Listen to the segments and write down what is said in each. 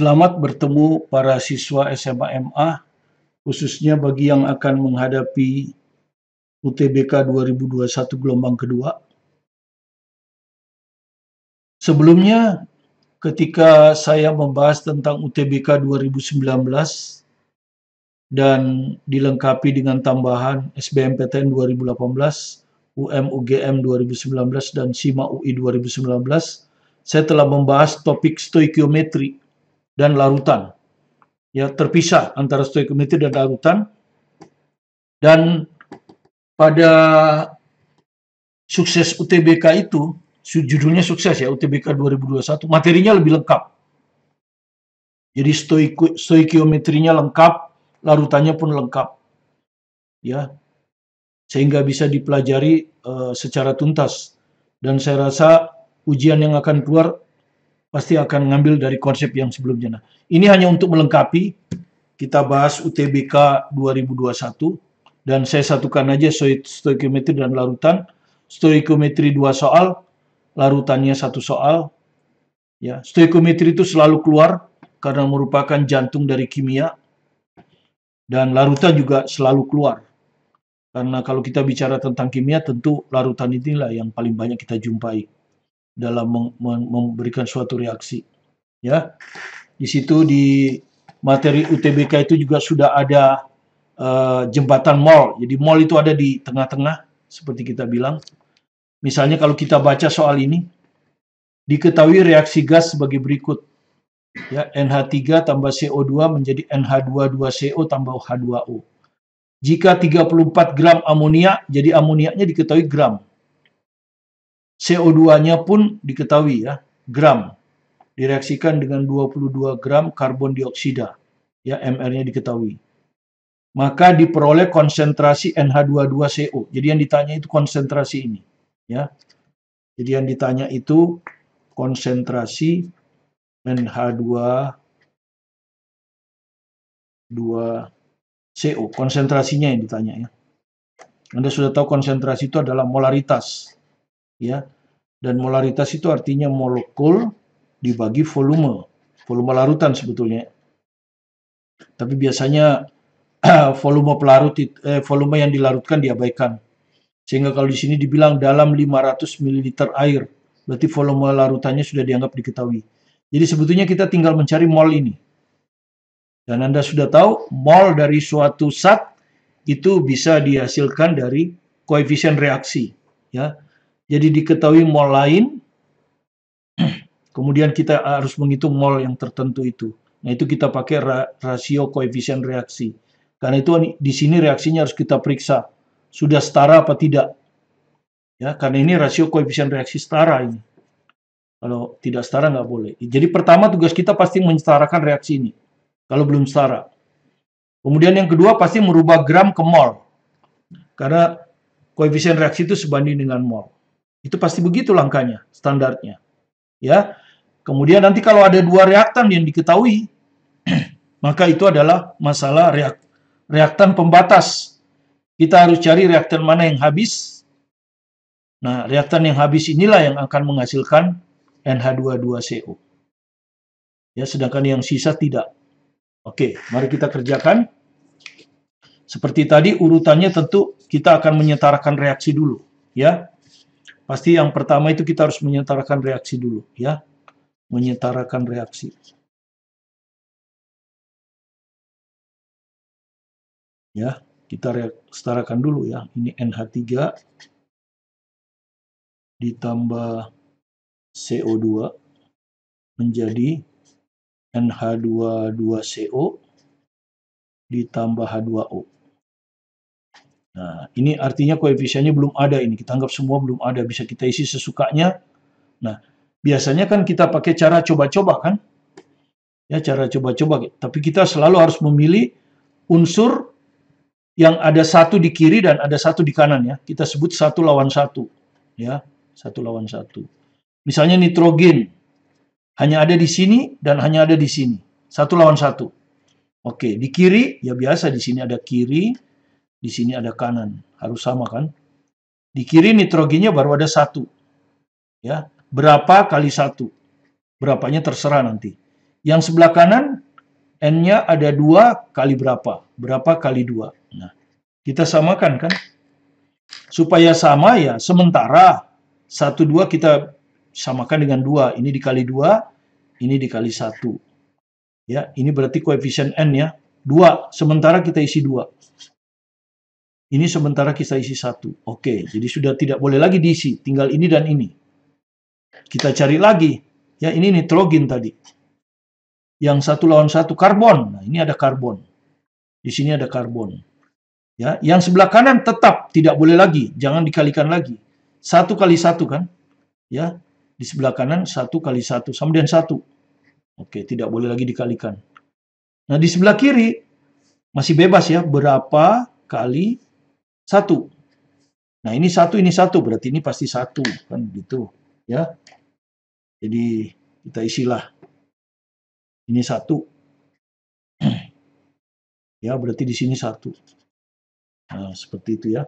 Selamat bertemu para siswa SMA MA, khususnya bagi yang akan menghadapi UTBK 2021 gelombang kedua. Sebelumnya, ketika saya membahas tentang UTBK 2019 dan dilengkapi dengan tambahan SBMPTN 2018, UM-UGM 2019, dan SIMA UI 2019, saya telah membahas topik stoikiometri dan larutan. Ya, terpisah antara stoikiometri dan larutan. Dan pada sukses UTBK itu, judulnya sukses ya, UTBK 2021, materinya lebih lengkap. Jadi stoikiometrinya lengkap, larutannya pun lengkap. Ya, sehingga bisa dipelajari secara tuntas. Dan saya rasa ujian yang akan keluar pasti akan ngambil dari konsep yang sebelumnya. Nah, ini hanya untuk melengkapi, kita bahas UTBK 2021, dan saya satukan aja stoikiometri dan larutan. Stoikiometri 2 soal, larutannya 1 soal. Ya, stoikiometri itu selalu keluar karena merupakan jantung dari kimia, dan larutan juga selalu keluar. Karena kalau kita bicara tentang kimia, tentu larutan inilah yang paling banyak kita jumpai dalam memberikan suatu reaksi. Ya, di situ di materi UTBK itu juga sudah ada jembatan mol. Jadi mol itu ada di tengah-tengah, seperti kita bilang. Misalnya kalau kita baca soal ini, diketahui reaksi gas sebagai berikut. Ya, NH3 tambah CO2 menjadi NH22CO tambah H2O. Jika 34 gram amonia, jadi amoniaknya diketahui gram. CO2-nya pun diketahui ya, gram. Direaksikan dengan 22 gram karbon dioksida. Ya, MR-nya diketahui. Maka diperoleh konsentrasi NH22CO. Jadi yang ditanya itu konsentrasi ini, ya. Jadi yang ditanya itu konsentrasi NH22CO, konsentrasinya yang ditanya ya. Anda sudah tahu konsentrasi itu adalah molaritas, ya. Dan molaritas itu artinya molekul dibagi volume larutan sebetulnya. Tapi biasanya volume yang dilarutkan diabaikan. Sehingga kalau di sini dibilang dalam 500 ml air, berarti volume larutannya sudah dianggap diketahui. Jadi sebetulnya kita tinggal mencari mol ini. Dan Anda sudah tahu, mol dari suatu zat itu bisa dihasilkan dari koefisien reaksi. Ya. Jadi diketahui mol lain, kemudian kita harus menghitung mol yang tertentu itu. Nah, itu kita pakai rasio koefisien reaksi. Karena itu di sini reaksinya harus kita periksa. Sudah setara apa tidak. Ya, karena ini rasio koefisien reaksi setara ini. Kalau tidak setara nggak boleh. Jadi pertama tugas kita pasti mensetarakan reaksi ini. Kalau belum setara. Kemudian yang kedua pasti merubah gram ke mol. Karena koefisien reaksi itu sebanding dengan mol. Itu pasti begitu langkahnya, standarnya. Ya. Kemudian nanti kalau ada 2 reaktan yang diketahui, maka itu adalah masalah reaktan pembatas. Kita harus cari reaktan mana yang habis. Nah, reaktan yang habis inilah yang akan menghasilkan NH22CO. Ya, sedangkan yang sisa tidak. Oke, mari kita kerjakan. Seperti tadi urutannya tentu kita akan menyetarakan reaksi dulu, ya. Pasti yang pertama itu kita harus menyetarakan reaksi dulu, ya. Menyetarakan reaksi. Ya, kita setarakan dulu ya. Ini NH3 ditambah CO2 menjadi NH22CO ditambah H2O. Nah, ini artinya koefisiennya belum ada ini. Kita anggap semua belum ada. Bisa kita isi sesukanya. Nah, biasanya kan kita pakai cara coba-coba kan? Ya, cara coba-coba. Tapi kita selalu harus memilih unsur yang ada satu di kiri dan ada satu di kanan ya. Kita sebut 1 lawan 1. Ya, 1 lawan 1. Misalnya nitrogen. Hanya ada di sini dan hanya ada di sini. 1 lawan 1. Oke, di kiri ya biasa di sini ada kiri, di sini ada kanan. Harus sama kan? Di kiri nitrogennya baru ada 1. Ya, berapa kali 1? Berapanya terserah nanti. Yang sebelah kanan, N-nya ada 2 kali berapa? Berapa kali 2? Nah, kita samakan kan? Supaya sama ya, sementara 1, 2 kita samakan dengan 2. Ini dikali 2, ini dikali 1. Ya, ini berarti koefisien N ya. 2, sementara kita isi 2. Ini sementara kita isi 1. Oke, jadi sudah tidak boleh lagi diisi, tinggal ini dan ini. Kita cari lagi. Ya, ini nitrogen tadi. Yang 1 lawan 1 karbon. Nah, ini ada karbon. Di sini ada karbon. Ya, yang sebelah kanan tetap tidak boleh lagi, jangan dikalikan lagi. 1 kali 1 kan? Ya, di sebelah kanan 1 kali 1 sama dengan 1. Oke, tidak boleh lagi dikalikan. Nah, di sebelah kiri masih bebas ya, berapa kali 1. Nah, ini 1, berarti ini pasti 1 kan gitu, ya. Jadi kita isilah. Ini 1. Ya, berarti di sini 1. Nah, seperti itu ya.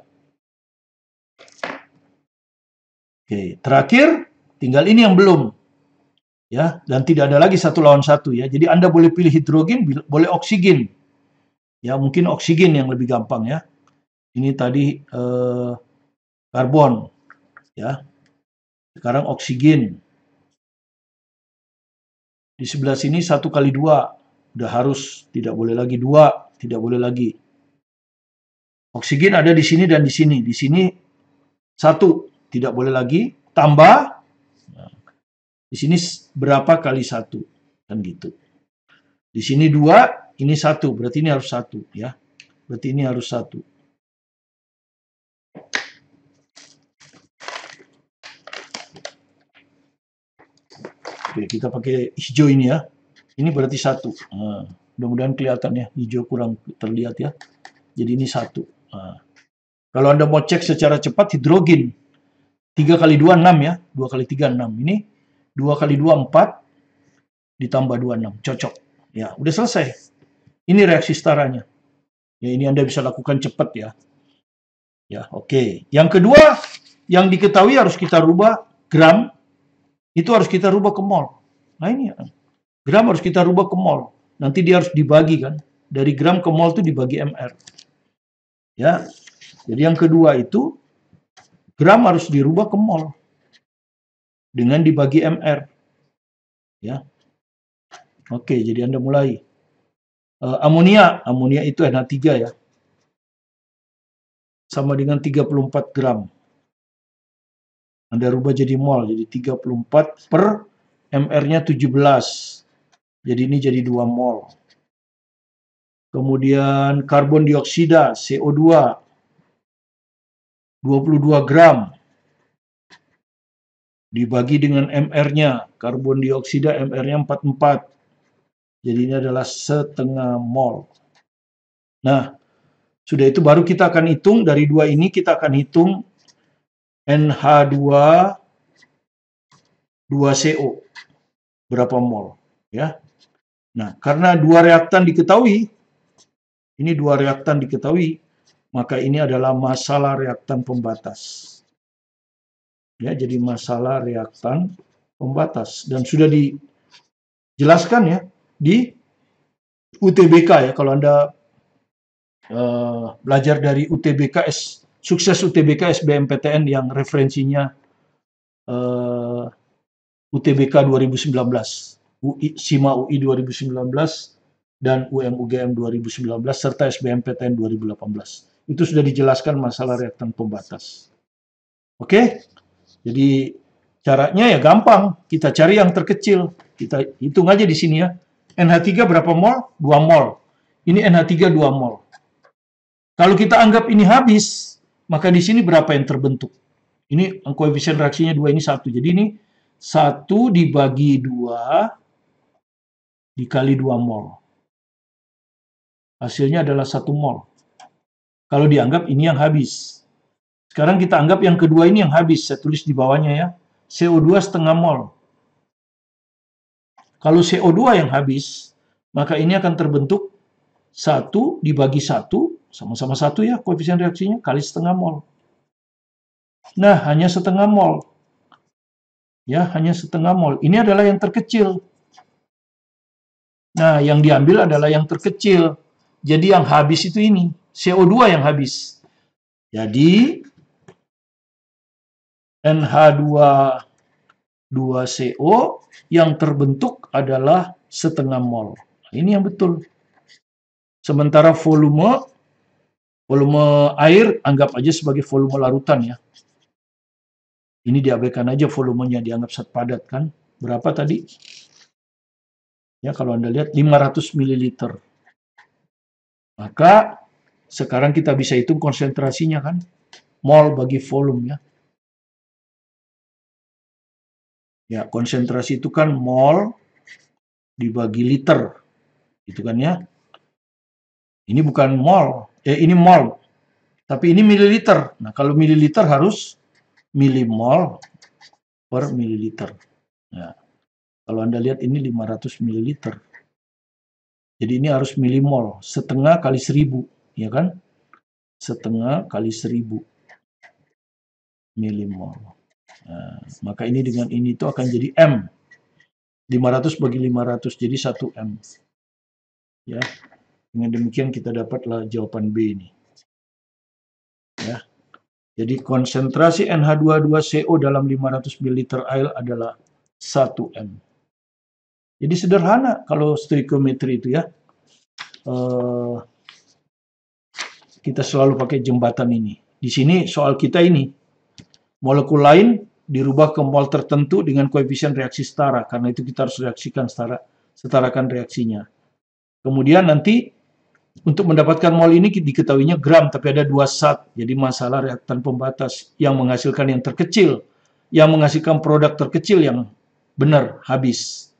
Oke, terakhir tinggal ini yang belum. Ya, dan tidak ada lagi 1 lawan 1 ya. Jadi Anda boleh pilih hidrogen, boleh oksigen. Ya, mungkin oksigen yang lebih gampang ya. Ini tadi karbon ya. Sekarang oksigen. Di sebelah sini 1 kali 2. Udah harus, tidak boleh lagi 2, tidak boleh lagi. Oksigen ada di sini dan di sini. Di sini 1, tidak boleh lagi. Tambah, di sini berapa kali 1. Kan gitu. Di sini 2, ini 1. Berarti ini harus 1 ya. Berarti ini harus 1. Oke, kita pakai hijau ini ya. Ini berarti 1. Nah, mudah-mudahan kelihatan ya. Hijau kurang terlihat ya. Jadi ini 1. Nah, kalau Anda mau cek secara cepat hidrogen. 3 kali 2, 6 ya. 2 kali 3, 6. Ini 2 kali 2, 4. Ditambah 2, 6. Cocok. Ya, udah selesai. Ini reaksi setaranya. Ya, ini Anda bisa lakukan cepat ya. Ya, oke. Yang kedua, yang diketahui harus kita rubah gram. Itu harus kita rubah ke mol. Nah ini gram harus kita rubah ke mol. Nanti dia harus dibagi kan. Dari gram ke mol itu dibagi mr. Ya. Jadi yang kedua itu gram harus dirubah ke mol. Dengan dibagi mr. Ya. Oke, jadi Anda mulai. Amonia itu NH3 ya. Sama dengan 34 gram. Anda rubah jadi mol, jadi 34 per mr-nya 17. Jadi ini jadi 2 mol. Kemudian karbon dioksida, CO2, 22 gram. Dibagi dengan mr-nya, karbon dioksida mr-nya 44. Jadi ini adalah setengah mol. Nah, sudah itu baru kita akan hitung, dari 2 ini kita akan hitung NH2 2CO berapa mol ya. Nah, karena 2 reaktan diketahui, ini 2 reaktan diketahui, maka ini adalah masalah reaktan pembatas. Ya, jadi masalah reaktan pembatas dan sudah dijelaskan ya di UTBK ya. Kalau Anda belajar dari UTBK sukses UTBK SBMPTN yang referensinya UTBK 2019, SIMA UI 2019, dan UM-UGM 2019, serta SBMPTN 2018. Itu sudah dijelaskan masalah reaktan pembatas. Oke? Jadi caranya ya gampang, kita cari yang terkecil. Kita hitung aja di sini ya. NH3 berapa mol? 2 mol. Ini NH3 2 mol. Kalau kita anggap ini habis, maka di sini berapa yang terbentuk? Ini koefisien reaksinya 2, ini 1. Jadi ini 1 dibagi 2 dikali 2 mol. Hasilnya adalah 1 mol. Kalau dianggap ini yang habis. Sekarang kita anggap yang kedua ini yang habis. Saya tulis di bawahnya ya. CO2 setengah mol. Kalau CO2 yang habis, maka ini akan terbentuk 1 dibagi 1, sama-sama 1 ya koefisien reaksinya, kali setengah mol. Nah, hanya setengah mol. Ya, hanya setengah mol. Ini adalah yang terkecil. Nah, yang diambil adalah yang terkecil. Jadi yang habis itu ini, CO2 yang habis. Jadi NH2CO yang terbentuk adalah setengah mol. Ini yang betul. Sementara volume air anggap aja sebagai volume larutan ya. Ini diabaikan aja volumenya, dianggap zat padat kan. Berapa tadi? Ya, kalau Anda lihat 500 ml. Maka sekarang kita bisa hitung konsentrasinya kan. Mol bagi volume ya. Ya, konsentrasi itu kan mol dibagi liter. Gitu kan ya. Ini bukan mol, ini mol. Tapi ini mililiter. Nah, kalau mililiter harus milimol per mililiter. Nah, kalau Anda lihat ini 500 ml. Jadi ini harus milimol, setengah kali 1000, ya kan? Setengah kali 1000 milimol. Nah, maka ini dengan ini itu akan jadi M. 500 bagi 500, jadi 1 M. Ya, dengan demikian kita dapatlah jawaban B ini. Ya. Jadi konsentrasi NH22CO dalam 500 ml air adalah 1 M. Jadi sederhana kalau stoikiometri itu ya. Kita selalu pakai jembatan ini. Di sini soal kita ini, molekul lain dirubah ke mol tertentu dengan koefisien reaksi setara. Karena itu kita harus reaksikan setarakan reaksinya. Kemudian nanti untuk mendapatkan mol ini diketahuinya gram, tapi ada 2 zat. Jadi masalah reaktan pembatas yang menghasilkan yang terkecil, yang menghasilkan produk terkecil yang benar, habis.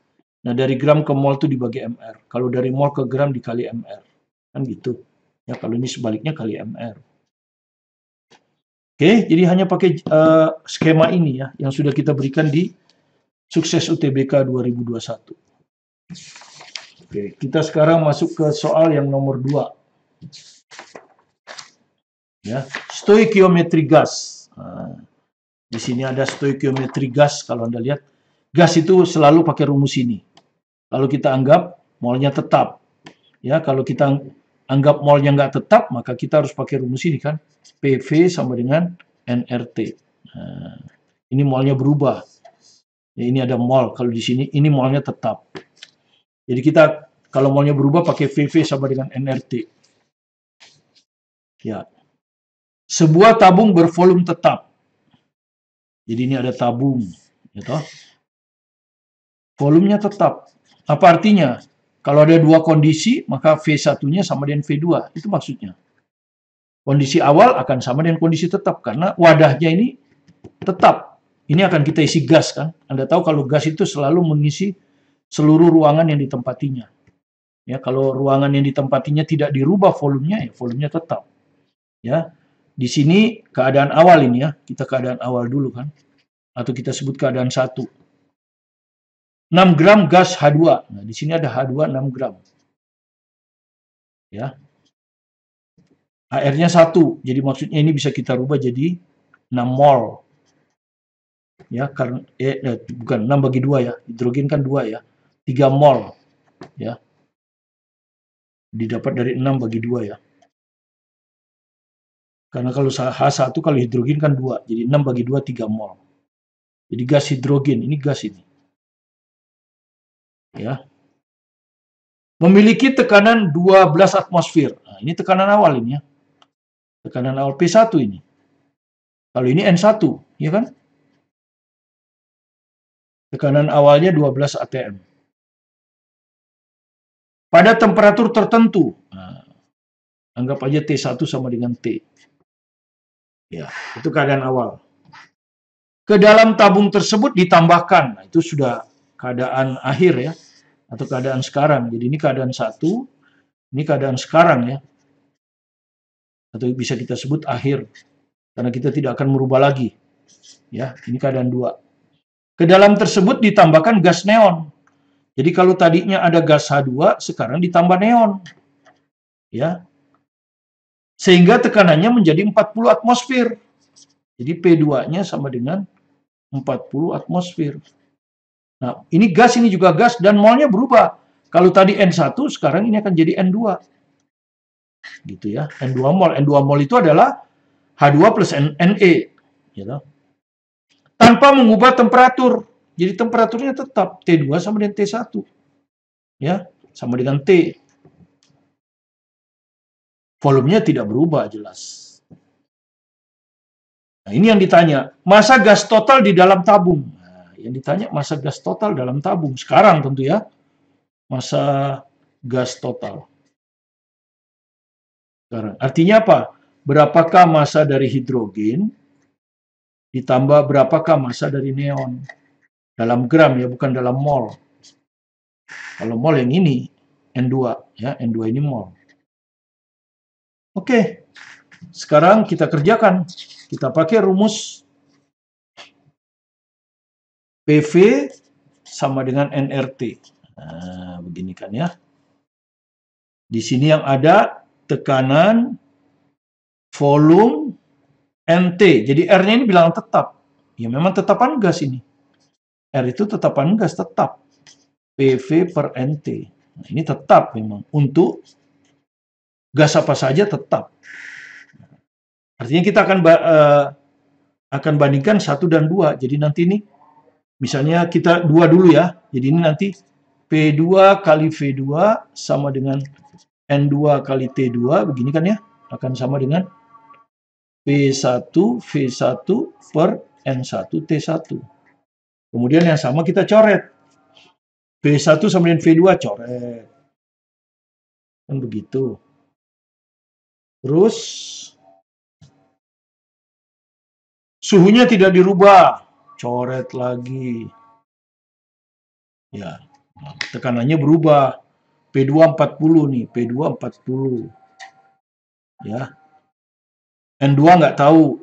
Nah, dari gram ke mol itu dibagi MR. Kalau dari mol ke gram dikali MR. Kan gitu. Ya, kalau ini sebaliknya kali MR. Oke, jadi hanya pakai skema ini ya, yang sudah kita berikan di Sukses UTBK 2021. Oke, kita sekarang masuk ke soal yang nomor 2. Ya, stoikiometri gas. Nah, di sini ada stoikiometri gas. Kalau Anda lihat, gas itu selalu pakai rumus ini. Kalau kita anggap molnya tetap, ya kalau kita anggap molnya nggak tetap, maka kita harus pakai rumus ini kan, PV sama dengan nRT. Nah, ini molnya berubah. Ya, ini ada mol. Kalau di sini ini molnya tetap. Jadi kita kalau molnya berubah pakai VV sama dengan nRT. Ya. Sebuah tabung bervolume tetap. Jadi ini ada tabung, gitu. Volumenya tetap. Apa artinya? Kalau ada dua kondisi, maka V1-nya sama dengan V2. Itu maksudnya. Kondisi awal akan sama dengan kondisi tetap, karena wadahnya ini tetap. Ini akan kita isi gas, kan? Anda tahu kalau gas itu selalu mengisi seluruh ruangan yang ditempatinya. Ya, kalau ruangan yang ditempatinya tidak dirubah volumenya, ya volumenya tetap. Ya, di sini keadaan awal ini ya, kita keadaan awal dulu kan, atau kita sebut keadaan 1. 6 gram gas H2. Nah, di sini ada H2 6 gram. Ya. AR-nya 1. Jadi maksudnya ini bisa kita rubah jadi 6 mol. Ya, karena bukan 6 bagi 2 ya. Hidrogen kan 2 ya. 3 mol. Ya. Didapat dari 6 bagi 2 ya. Karena kalau H1 kalau hidrogen kan 2. Jadi 6 bagi 2 3 mol. Jadi gas hidrogen, ini gas ini. Ya. Memiliki tekanan 12 atmosfer. Nah, ini tekanan awal ini ya. Tekanan awal P1 ini. Kalau ini N1, ya kan? Tekanan awalnya 12 atm. Pada temperatur tertentu. Nah, anggap aja T1 sama dengan T. Ya, itu keadaan awal. Ke dalam tabung tersebut ditambahkan. Nah, itu sudah keadaan akhir ya. Atau keadaan sekarang. Jadi ini keadaan 1, ini keadaan sekarang ya. Atau bisa kita sebut akhir. Karena kita tidak akan merubah lagi. Ya, ini keadaan 2. Ke dalam tersebut ditambahkan gas neon. Jadi kalau tadinya ada gas H2, sekarang ditambah neon. Ya. Sehingga tekanannya menjadi 40 atmosfer. Jadi P2-nya sama dengan 40 atmosfer. Nah, ini gas, ini juga gas, dan molnya berubah. Kalau tadi N1, sekarang ini akan jadi N2. Gitu ya, N2 mol. N2 mol itu adalah H2 plus Ne. Gitu. Tanpa mengubah temperatur. Jadi temperaturnya tetap T2 sama dengan T1. Ya, sama dengan T. Volumenya tidak berubah jelas. Nah, ini yang ditanya, massa gas total di dalam tabung. Nah, yang ditanya massa gas total dalam tabung. Sekarang tentu ya, massa gas total. Sekarang. Artinya apa? Berapakah massa dari hidrogen ditambah berapakah massa dari neon? Dalam gram ya, bukan dalam mol. Kalau mol yang ini, N2. Ya, N2 ini mol. Oke, sekarang kita kerjakan. Kita pakai rumus PV sama dengan nRT. Nah, begini kan ya. Di sini yang ada tekanan, volume, NT. Jadi R-nya ini bilangan tetap. Ya memang tetapan gas ini. R itu tetapan gas tetap. PV per NT. Nah, ini tetap memang. Untuk gas apa saja tetap. Artinya kita akan bandingkan 1 dan 2. Jadi nanti ini, misalnya kita 2 dulu ya. Jadi ini nanti P2 kali V2 sama dengan N2 kali T2. Begini kan ya. Akan sama dengan P1 V1 per N1 T1. Kemudian yang sama kita coret. P1 sama dengan V2 coret. Kan begitu. Terus suhunya tidak dirubah. Coret lagi. Ya. Tekanannya berubah. P2 40 nih. P2 40. Ya. N2 nggak tahu.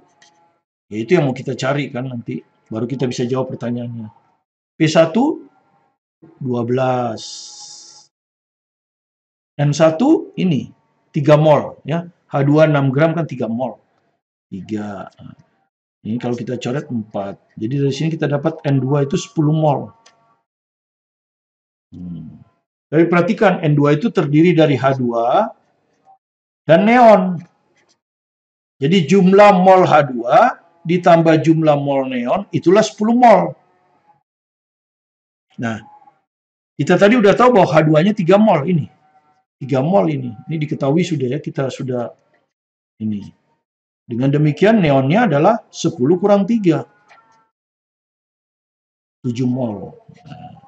Ya itu yang mau kita cari kan nanti. Baru kita bisa jawab pertanyaannya. P1 12. N1 ini 3 mol ya. H2 6 gram kan 3 mol. 3. Ini kalau kita coret 4. Jadi dari sini kita dapat N2 itu 10 mol. Tapi perhatikan N2 itu terdiri dari H2 dan neon. Jadi jumlah mol H2 ditambah jumlah mol neon itulah 10 mol. Nah, kita tadi udah tahu bahwa H2-nya 3 mol ini. 3 mol ini. Ini diketahui sudah ya, kita sudah ini. Dengan demikian neonnya adalah 10 kurang 3. 7 mol. Nah,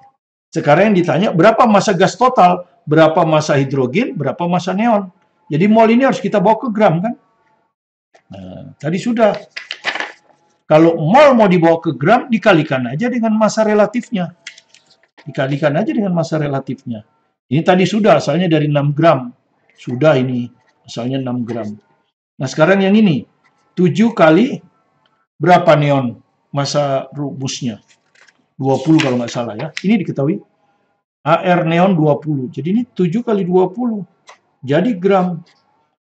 sekarang yang ditanya berapa massa gas total, berapa massa hidrogen, berapa massa neon. Jadi mol ini harus kita bawa ke gram kan? Nah, tadi sudah. Kalau mol mau dibawa ke gram, dikalikan aja dengan massa relatifnya. Dikalikan aja dengan massa relatifnya. Ini tadi sudah, asalnya dari 6 gram. Sudah ini, asalnya 6 gram. Nah, sekarang yang ini. 7 kali berapa neon massa rumusnya? 20 kalau nggak salah ya. Ini diketahui. AR neon 20. Jadi ini 7 kali 20. Jadi gram.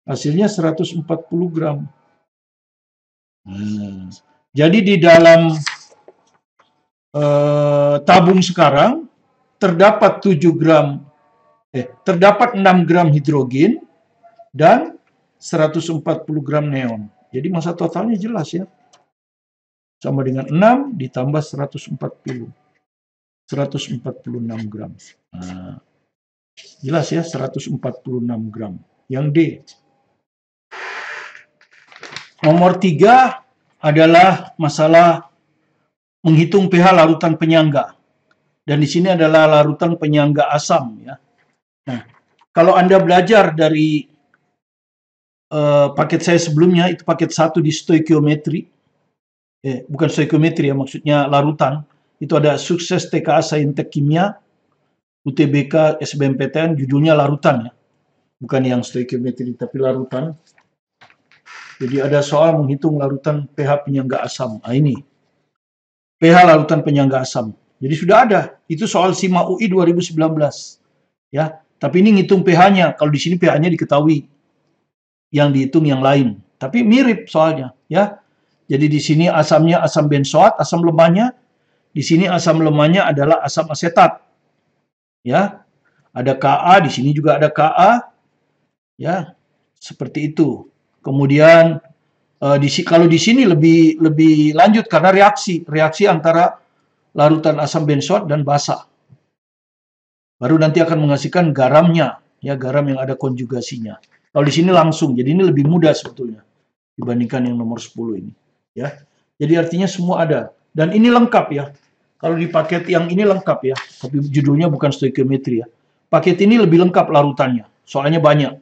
Hasilnya 140 gram. Jadi di dalam tabung sekarang terdapat 6 gram hidrogen dan 140 gram neon. Jadi massa totalnya jelas ya. Sama dengan 6 ditambah 140. 146 gram. Nah, jelas ya 146 gram. Yang D. Nomor 3 adalah masalah menghitung pH larutan penyangga. Dan di sini adalah larutan penyangga asam ya. Nah, kalau Anda belajar dari paket saya sebelumnya, itu paket 1 di stoikiometri. Bukan stoikiometri ya, maksudnya larutan. Itu ada sukses TKA Saintek Kimia, UTBK SBMPTN, judulnya larutan ya. Bukan yang stoikiometri, tapi larutan. Jadi ada soal menghitung larutan pH penyangga asam. Nah ini, pH larutan penyangga asam. Jadi sudah ada. Itu soal SIMA UI 2019. Ya, tapi ini ngitung pH-nya. Kalau di sini pH-nya diketahui. Yang dihitung yang lain. Tapi mirip soalnya, ya. Jadi di sini asamnya asam benzoat, asam lemahnya. Di sini asam lemahnya adalah asam asetat. Ya. Ada Ka, di sini juga ada Ka, ya, seperti itu. Kemudian kalau di sini lebih lanjut karena reaksi antara larutan asam benzoat dan basa. Baru nanti akan menghasilkan garamnya, ya, garam yang ada konjugasinya. Kalau di sini langsung, jadi ini lebih mudah sebetulnya dibandingkan yang nomor 10 ini, ya. Jadi artinya semua ada, dan ini lengkap ya. Kalau di paket yang ini lengkap ya, tapi judulnya bukan stoikiometri ya. Paket ini lebih lengkap larutannya, soalnya banyak,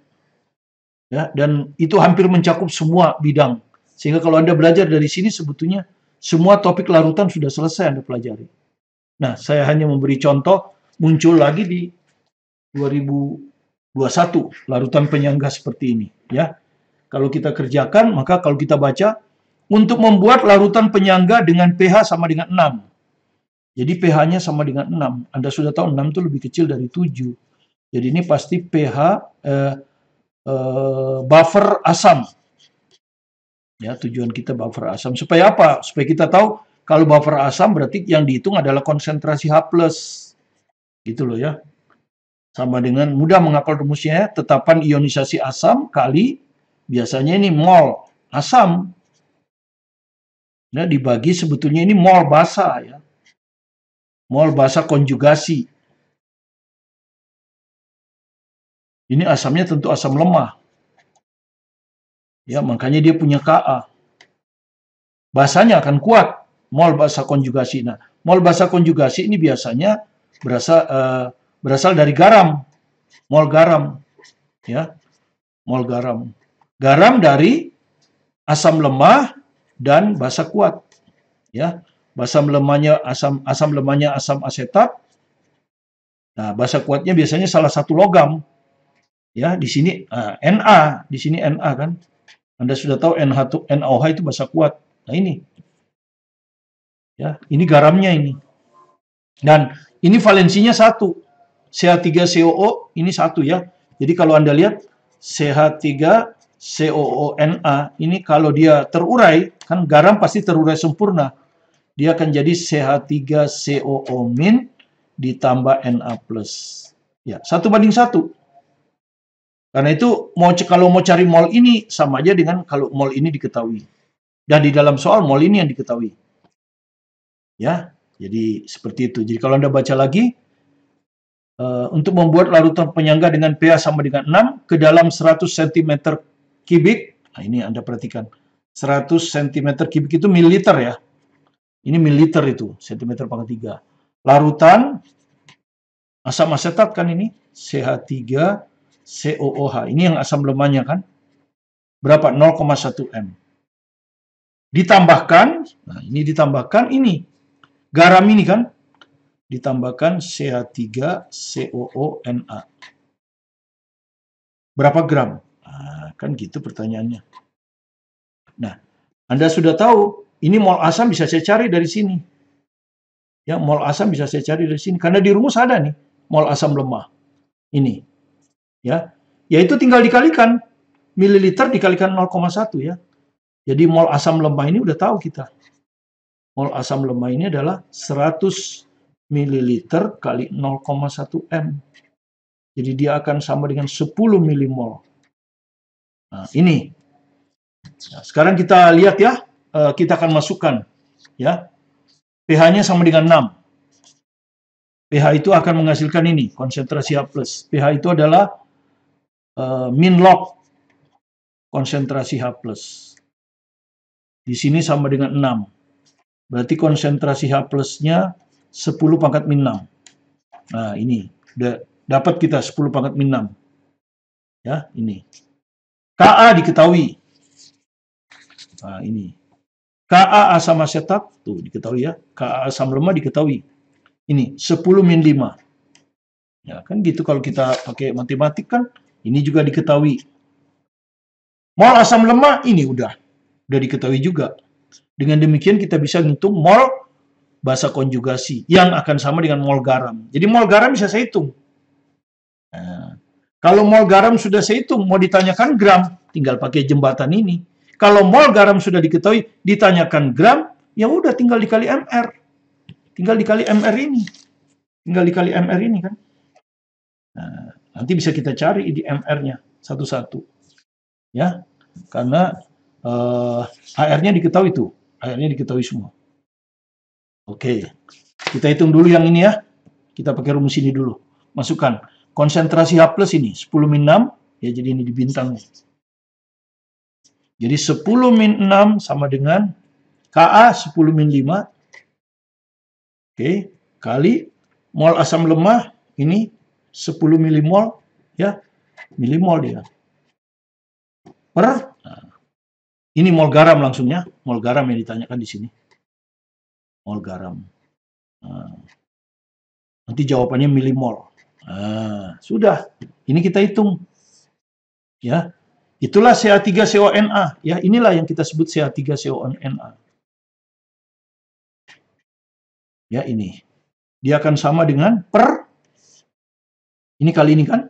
ya, dan itu hampir mencakup semua bidang. Sehingga kalau Anda belajar dari sini sebetulnya semua topik larutan sudah selesai Anda pelajari. Nah, saya hanya memberi contoh, muncul lagi di 2021 larutan penyangga seperti ini, ya. Kalau kita kerjakan, maka kalau kita baca, untuk membuat larutan penyangga dengan pH sama dengan 6. Jadi pH-nya sama dengan 6. Anda sudah tahu 6 itu lebih kecil dari 7. Jadi ini pasti pH buffer asam. Ya, tujuan kita buffer asam. Supaya apa? Supaya kita tahu kalau buffer asam berarti yang dihitung adalah konsentrasi H+. Gitu loh ya. Sama dengan mudah menghafal rumusnya, tetapan ionisasi asam kali biasanya ini mol asam. Nah, dibagi sebetulnya ini mol basa ya. Mol basa konjugasi. Ini asamnya tentu asam lemah. Ya, makanya dia punya Ka. Basanya akan kuat, mol basa konjugasi. Nah, mol basa konjugasi ini biasanya berasal dari garam. Mol garam. Ya. Mol garam. Garam dari asam lemah dan basa kuat. Ya. Asam lemahnya asam asetat. Nah, basa kuatnya biasanya salah satu logam. Ya, di sini Na, di sini Na kan. Anda sudah tahu NaOH itu basa kuat. Nah, ini. Ya, ini garamnya ini. Dan ini valensinya 1. CH3COO ini 1 ya. Jadi kalau Anda lihat CH3COONa ini kalau dia terurai, kan garam pasti terurai sempurna. Dia akan jadi CH3COO- ditambah Na+. Ya, 1:1. Karena itu kalau mau cari mol ini sama aja dengan kalau mol ini diketahui. Dan di dalam soal mol ini yang diketahui. Ya, jadi seperti itu. Jadi kalau Anda baca lagi, untuk membuat larutan penyangga dengan pH sama dengan 6 ke dalam 100 cm3, nah ini Anda perhatikan, 100 cm3 itu mililiter ya. Ini mililiter itu, cm/3. Larutan asam asetat kan ini, CH3COOH. Ini yang asam lemahnya kan. Berapa? 0,1 m. Ditambahkan, nah ini ditambahkan ini. Garam ini kan. Ditambahkan CH3COONa. Berapa gram? Nah, kan gitu pertanyaannya. Nah, Anda sudah tahu, ini mol asam bisa saya cari dari sini. Ya, mol asam bisa saya cari dari sini. Karena di rumus ada nih, mol asam lemah. Ini. Ya, yaitu tinggal dikalikan. Mililiter dikalikan 0,1 ya. Jadi mol asam lemah ini udah tahu kita. Mol asam lemah ini adalah 100 mililiter kali 0,1 m. Jadi dia akan sama dengan 10 milimol. Nah, ini. Nah, sekarang kita lihat ya, kita akan masukkan ya. pH-nya sama dengan 6. pH itu akan menghasilkan ini, konsentrasi H+. pH itu adalah min log konsentrasi H+. Di sini sama dengan 6. Berarti konsentrasi H+-nya 10⁻⁻⁶. Nah, ini udah dapat kita 10⁻⁻⁶. Ya, ini. Ka diketahui. Nah, ini. Ka asam asetat tuh diketahui ya. Ka asam lemah diketahui. Ini 10⁻⁵. Ya, kan gitu kalau kita pakai matematik kan, ini juga diketahui. Mol asam lemah ini udah diketahui juga. Dengan demikian kita bisa ngitung mol basa konjugasi yang akan sama dengan mol garam. Jadi mol garam bisa saya hitung. Nah, kalau mol garam sudah saya hitung, mau ditanyakan gram, tinggal pakai jembatan ini. Kalau mol garam sudah diketahui, ditanyakan gram, ya udah tinggal dikali mr. Tinggal dikali mr ini. Tinggal dikali mr ini kan. Nah, nanti bisa kita cari di MR-nya satu-satu, ya, karena AR-nya diketahui tuh, AR-nya diketahui semua. Oke, kita hitung dulu yang ini ya. Kita pakai rumus ini dulu. Masukkan konsentrasi H plus ini 10 min 6, ya jadi ini di bintang. Jadi 10 min 6 sama dengan Ka 10 min 5. Oke, kali mol asam lemah ini 10 milimol, ya, milimol dia. Per, nah, ini mol garam langsung ya, mol garam yang ditanyakan di sini. Mol garam. Nah, nanti jawabannya milimol. Nah, sudah. Ini kita hitung. Ya. Itulah Ca3CONa. Ya, inilah yang kita sebut Ca3CONa. Ya, ini. Dia akan sama dengan per ini kali ini kan?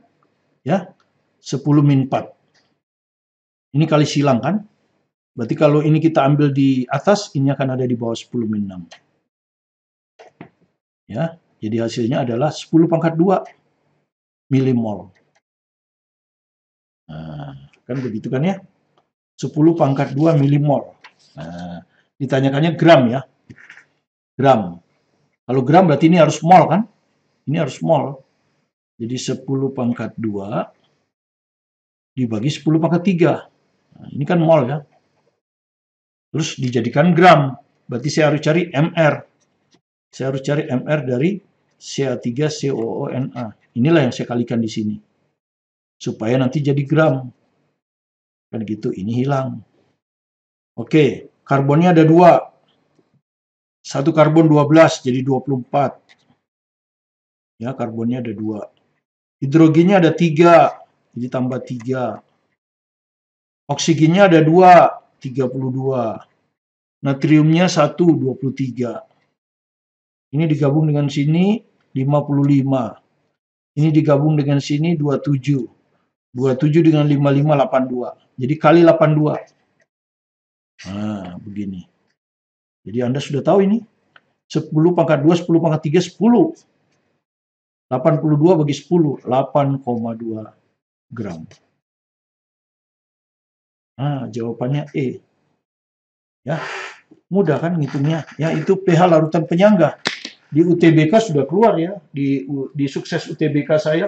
Ya. 10 min 4. Ini kali silang kan? Berarti kalau ini kita ambil di atas, ini akan ada di bawah 10 min 6. Ya. Jadi hasilnya adalah 10 pangkat 2 milimol. Nah, kan begitu kan ya? 10 pangkat 2 milimol. Nah, ditanyakannya gram ya. Gram. Kalau gram berarti ini harus mol kan? Ini harus mol. Jadi 10 pangkat 2 dibagi 10 pangkat 3. Nah, ini kan mol ya. Terus dijadikan gram. Berarti saya harus cari MR. Saya harus cari MR dari Ca3COONa. Inilah yang saya kalikan di sini. Supaya nanti jadi gram. Kan gitu, ini hilang. Oke, karbonnya ada 2. Satu karbon 12, jadi 24. Ya, karbonnya ada 2. Hidrogennya ada 3, jadi tambah 3. Oksigennya ada 2, 32. Natriumnya 1, 23. Ini digabung dengan sini, 55. Ini digabung dengan sini, 27. 27 dengan 55, 82. Jadi kali 82. Nah, begini. Jadi Anda sudah tahu ini. 10 pangkat 2, 10 pangkat 3, 10. 82 bagi 10, 8,2 gram. Nah, jawabannya E. Ya, mudah kan ngitungnya. Ya, itu pH larutan penyangga. Di UTBK sudah keluar ya, di sukses UTBK saya,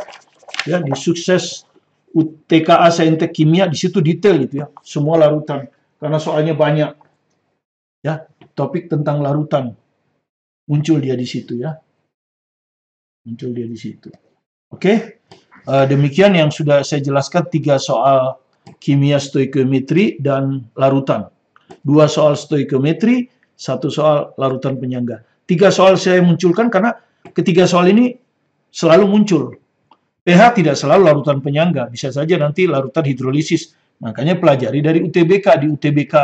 ya, di sukses UTKA Saintek Kimia, di situ detail itu ya, semua larutan. Karena soalnya banyak. Ya, topik tentang larutan. Muncul dia di situ ya. Muncul dia di situ. Oke, demikian yang sudah saya jelaskan 3 soal kimia stoikiometri dan larutan. 2 soal stoikiometri, 1 soal larutan penyangga. 3 soal saya munculkan karena ketiga soal ini selalu muncul. pH tidak selalu larutan penyangga, bisa saja nanti larutan hidrolisis. Makanya pelajari dari UTBK. Di UTBK,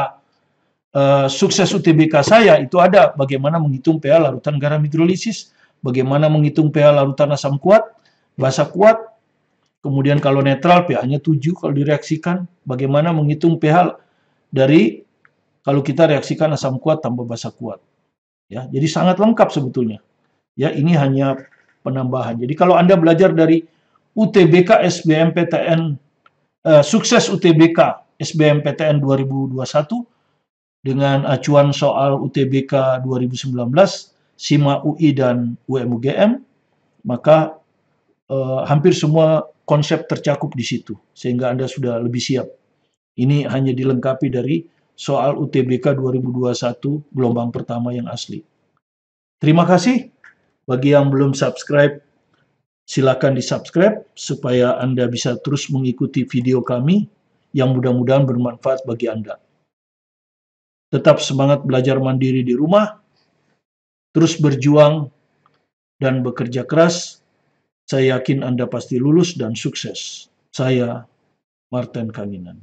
sukses UTBK saya itu ada bagaimana menghitung pH larutan garam hidrolisis, bagaimana menghitung pH larutan asam kuat, basa kuat, kemudian kalau netral pH-nya 7 kalau direaksikan, bagaimana menghitung pH dari kalau kita reaksikan asam kuat tambah basa kuat. Ya, jadi sangat lengkap sebetulnya. Ya, ini hanya penambahan. Jadi kalau Anda belajar dari UTBK SBMPTN, sukses UTBK SBMPTN 2021 dengan acuan soal UTBK 2019, SIMA UI dan UMUGM, maka hampir semua konsep tercakup di situ, sehingga Anda sudah lebih siap. Ini hanya dilengkapi dari soal UTBK 2021 gelombang pertama yang asli. Terima kasih. Bagi yang belum subscribe, silakan di-subscribe supaya Anda bisa terus mengikuti video kami yang mudah-mudahan bermanfaat bagi Anda. Tetap semangat belajar mandiri di rumah, terus berjuang dan bekerja keras. Saya yakin Anda pasti lulus dan sukses. Saya Martin Kanginan.